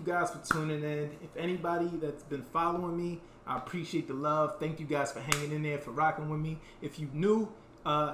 you guys for tuning in. If anybody that's been following me, I appreciate the love. Thank you guys for hanging in there, for rocking with me. If you new,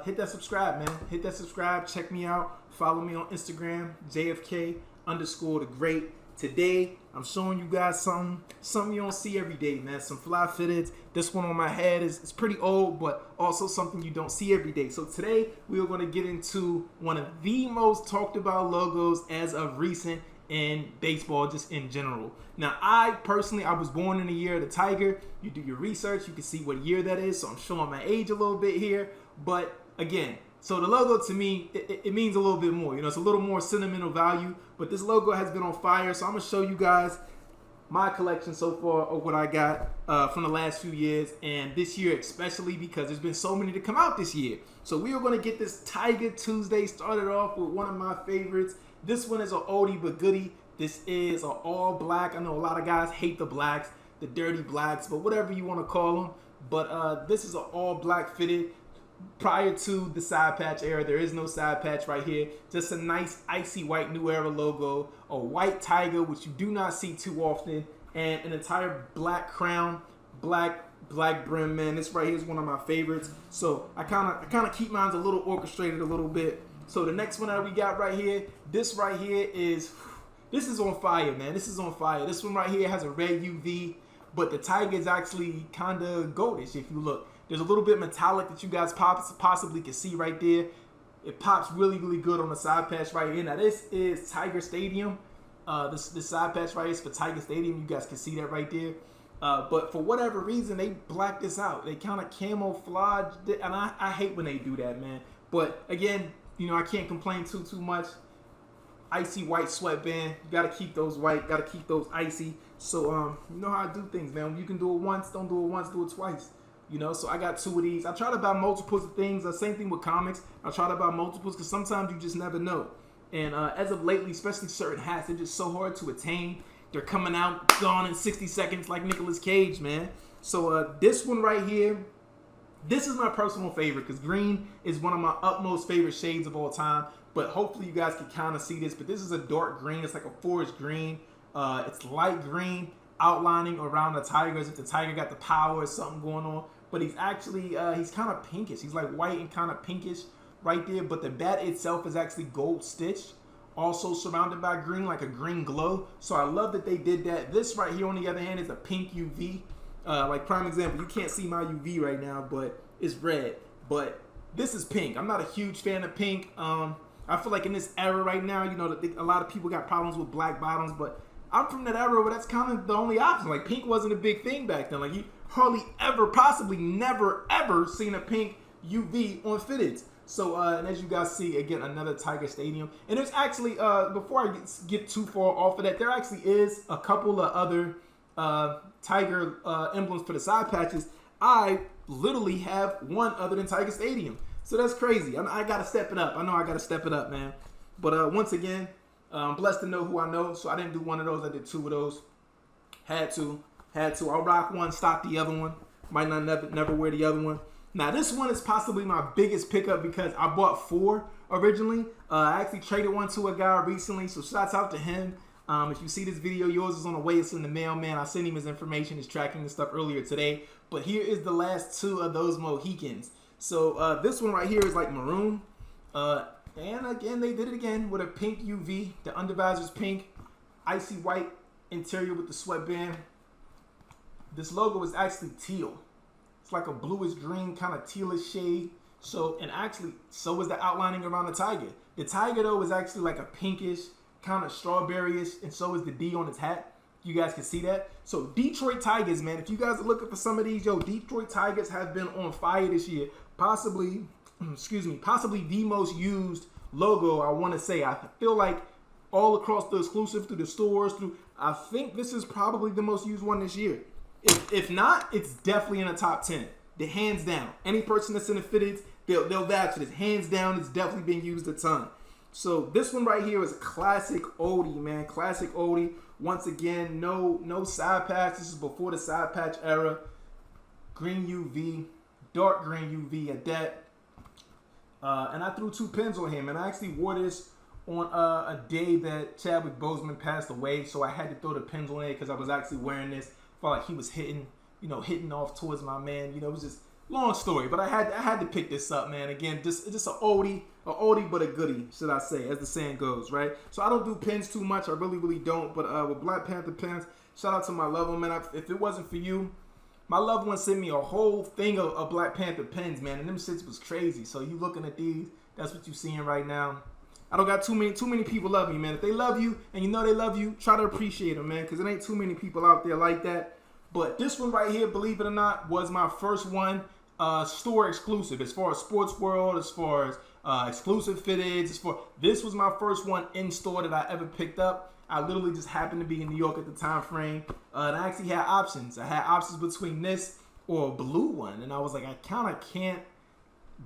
hit that subscribe, man. Hit that subscribe. Check me out. Follow me on Instagram, JFK_the-Great. Today, I'm showing you guys something you don't see every day, man. Some fly fitteds. This one on my head is pretty old, but also something you don't see every day. So today, we are going to get into one of the most talked about logos as of recent in baseball, just in general. Now, I was born in the year of the Tiger. You do your research, you can see what year that is. So I'm showing my age a little bit here. But again, so the logo to me, it means a little bit more. You know, it's a little more sentimental value. But this logo has been on fire. So I'm going to show you guys my collection so far of what I got from the last few years. And this year especially, because there's been so many to come out this year. So we are going to get this Tiger Tuesday started off with one of my favorites. This one is an oldie but goodie. This is an all black. I know a lot of guys hate the blacks, the dirty blacks, but whatever you want to call them. But this is an all black fitted. Prior to the side patch era, there is no side patch right here. Just a nice icy white new era logo, a white tiger, which you do not see too often, and an entire black crown, black brim, man. This right here is one of my favorites. So I kind of keep mine a little orchestrated a little bit. So the next one that we got right here, this right here is on fire, man. This is on fire. This one right here has a red UV, but the tiger is actually kind of goldish if you look. There's a little bit metallic that you guys possibly can see right there. It pops really, really good on the side patch right here. Now, this is Tiger Stadium. This side patch right here is for Tiger Stadium. You guys can see that right there. But for whatever reason, they blacked this out. They kind of camouflaged it. And I hate when they do that, man. But, again, you know, I can't complain too much. Icy white sweatband. You got to keep those white. Got to keep those icy. So, you know how I do things, man. You can do it once. Don't do it once. Do it twice. You know, so I got two of these. I try to buy multiples of things. Same thing with comics. I try to buy multiples because sometimes you just never know. And as of lately, especially certain hats, they're just so hard to attain. They're coming out, gone in 60 seconds like Nicolas Cage, man. So this one right here, this is my personal favorite because green is one of my utmost favorite shades of all time. But hopefully you guys can kind of see this. But this is a dark green. It's like a forest green. It's light green, outlining around the tiger as if the tiger got the power or something going on. But he's actually, he's kind of pinkish. He's like white and kind of pinkish right there. But the bat itself is actually gold stitched. Also surrounded by green, like a green glow. So I love that they did that. This right here, on the other hand, is a pink UV. Like prime example, you can't see my UV right now, but it's red. But this is pink. I'm not a huge fan of pink. I feel like in this era right now, you know, a lot of people got problems with black bottoms. But I'm from that era where that's kind of the only option. Like pink wasn't a big thing back then. Like you hardly ever, possibly never, ever seen a pink UV on fitteds. So, and as you guys see, again, another Tiger Stadium. And there's actually, before I get too far off of that, there actually is a couple of other Tiger emblems for the side patches. I literally have one other than Tiger Stadium. So that's crazy. I got to step it up. I know I got to step it up, man. But once again, I'm blessed to know who I know. So I didn't do one of those. I did two of those. Had to. I'll rock one, stop the other one. Might not never wear the other one. Now, this one is possibly my biggest pickup because I bought four originally. I actually traded one to a guy recently, so shouts out to him. If you see this video, yours is on the way. It's in the mail, man. I sent him his information, his tracking and stuff earlier today. But here is the last two of those Mohicans. So this one right here is like maroon. And again, they did it again with a pink UV. The undervisor's pink. Icy white interior with the sweatband. This logo is actually teal. It's like a bluish green kind of tealish shade. So, and actually, so is the outlining around the tiger. The tiger, though, is actually like a pinkish, kind of strawberryish, and so is the D on its hat. You guys can see that. So, Detroit Tigers, man, if you guys are looking for some of these, Detroit Tigers have been on fire this year. Possibly the most used logo, I want to say. I feel like all across the exclusive, through the stores, I think this is probably the most used one this year. If not, it's definitely in the top 10. The hands down. Any person that's in the fitteds, they'll vouch for this. Hands down, it's definitely being used a ton. So this one right here is a classic oldie, man. Classic oldie. Once again, no side patch. This is before the side patch era. Green UV, dark green UV at that. And I threw two pins on him, and I actually wore this on a day that Chadwick Boseman passed away, so I had to throw the pins on it because I was actually wearing this. Felt like he was hitting off towards my man. It was just long story, but I had to pick this up, man. Again, just an oldie but a goodie, should I say, as the saying goes, right? So I don't do pins too much. I really don't. But with Black Panther pins, shout out to my loved one, man. If it wasn't for you, my loved one sent me a whole thing of Black Panther pins, man, and them shits was crazy. So you looking at these, that's what you seeing right now. I don't got too many people love me, man. If they love you and you know they love you, try to appreciate them, man, because it ain't too many people out there like that. But this one right here, believe it or not, was my first one store exclusive as far as Sports World, as far as exclusive fitteds. This was my first one in store that I ever picked up. I literally just happened to be in New York at the time frame, and I actually had options. I had options between this or a blue one, and I was like, I kind of can't.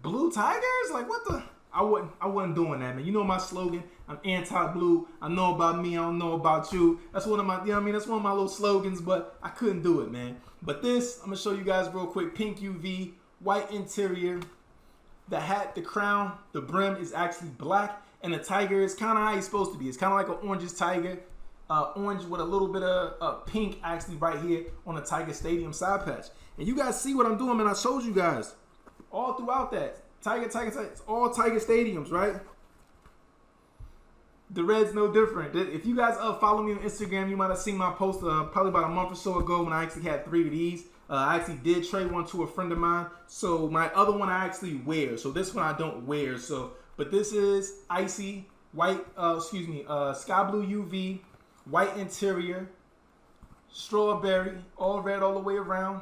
Blue Tigers? Like, what the? I wasn't doing that, man. You know my slogan. I'm anti-blue. I know about me. I don't know about you. That's one of my, that's one of my little slogans, but I couldn't do it, man. But this, I'm going to show you guys real quick. Pink UV, white interior. The hat, the crown, the brim is actually black, and the tiger is kind of how he's supposed to be. It's kind of like an orange tiger. Orange with a little bit of pink actually right here on the Tiger Stadium side patch. And you guys see what I'm doing, man. I showed you guys all throughout that. Tiger. It's all Tiger Stadiums, right? The red's no different. If you guys follow me on Instagram, you might have seen my post probably about a month or so ago when I actually had 3 of these. I actually did trade one to a friend of mine. So my other one I actually wear. So this one I don't wear. But this is icy white, sky blue UV, white interior, strawberry, all red all the way around.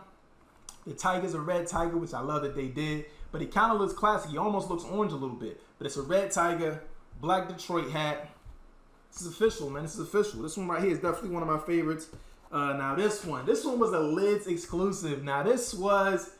The tiger's a red tiger, which I love that they did. But he kind of looks classic. He almost looks orange a little bit. But it's a red tiger, black Detroit hat. This is official, man. This is official. This one right here is definitely one of my favorites. Now this one was a Lids exclusive. Now this was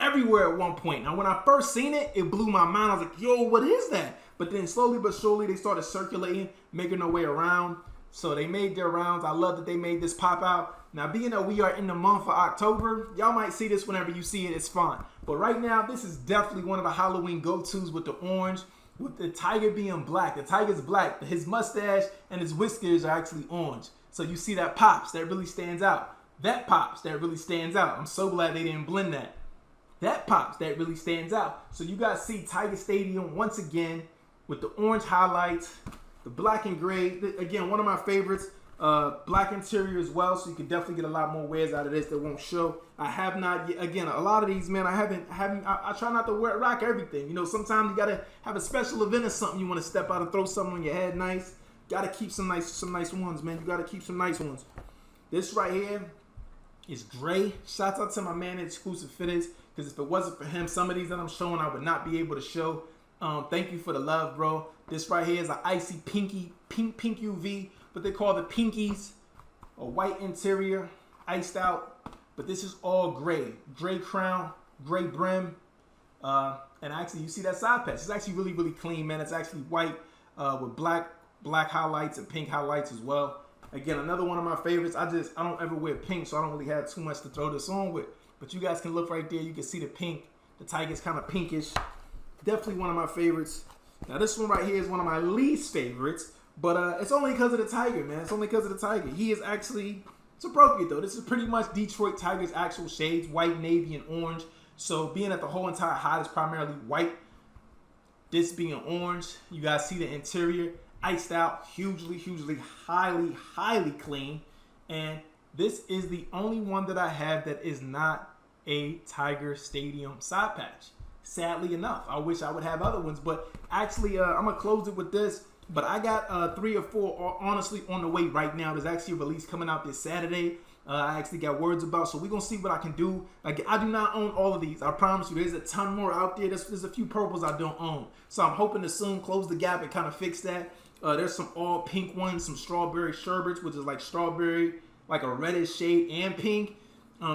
everywhere at one point. Now when I first seen it, it blew my mind. I was like, yo, what is that? But then slowly but surely they started circulating, making their way around. So they made their rounds. I love that they made this pop out. Now, being that we are in the month of October, y'all might see this whenever you see it. It's fine. But right now, this is definitely one of the Halloween go-tos with the orange, with the tiger being black. The tiger's black. His mustache and his whiskers are actually orange. So you see that pops. That really stands out. That pops. That really stands out. I'm so glad they didn't blend that. That pops. That really stands out. So you guys see Tiger Stadium once again with the orange highlights, the black and gray. Again, one of my favorites. Black interior as well, so you can definitely get a lot more wears out of this that won't show. I have not yet, again, a lot of these, man, I try not to rock everything. Sometimes you gotta have a special event or something. You want to step out and throw something on your head nice. Gotta keep some nice ones, man. You gotta keep some nice ones. This right here is gray. Shouts out to my man at Exclusive Fitteds, because if it wasn't for him, some of these that I'm showing I would not be able to show. Thank you for the love, bro. This right here is an icy pink UV. But they call the pinkies, a white interior, iced out. But this is all gray. Gray crown, gray brim. And actually, you see that side patch. It's actually really, really clean, man. It's actually white with black highlights and pink highlights as well. Again, another one of my favorites. I don't ever wear pink, so I don't really have too much to throw this on with. But you guys can look right there. You can see the pink. The tiger's kind of pinkish. Definitely one of my favorites. Now, this one right here is one of my least favorites. But it's only because of the tiger, man. It's only because of the tiger. He is actually, it's appropriate though. This is pretty much Detroit Tigers' actual shades, white, navy, and orange. So being that the whole entire hide is primarily white, this being orange, you guys see the interior, iced out, hugely, highly clean. And this is the only one that I have that is not a Tiger Stadium side patch. Sadly enough, I wish I would have other ones, but actually I'm going to close it with this. But I got 3 or 4 honestly on the way right now. There's actually a release coming out this Saturday. I actually got words about, so we're going to see what I can do. Like, I do not own all of these. I promise you, there's a ton more out there. There's a few purples I don't own. So I'm hoping to soon close the gap and kind of fix that. There's some all pink ones, some strawberry sherbets, which is like strawberry, like a reddish shade and pink.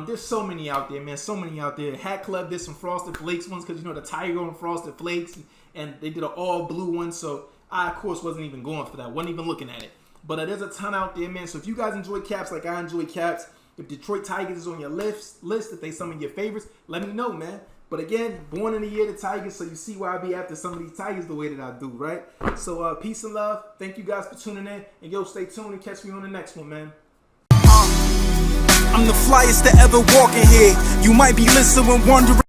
There's so many out there, man. So many out there. Hat Club did some Frosted Flakes ones because, the tiger on Frosted Flakes. And they did an all blue one, so I, of course, wasn't even going for that. Wasn't even looking at it. But there's a ton out there, man. So if you guys enjoy caps like I enjoy caps, if Detroit Tigers is on your list, if they some of your favorites, let me know, man. But again, born in the year of the tiger, so you see why I be after some of these tigers the way that I do, right? So peace and love. Thank you guys for tuning in. And yo, stay tuned and catch me on the next one, man. I'm the flyest to ever walk in here. You might be listening wondering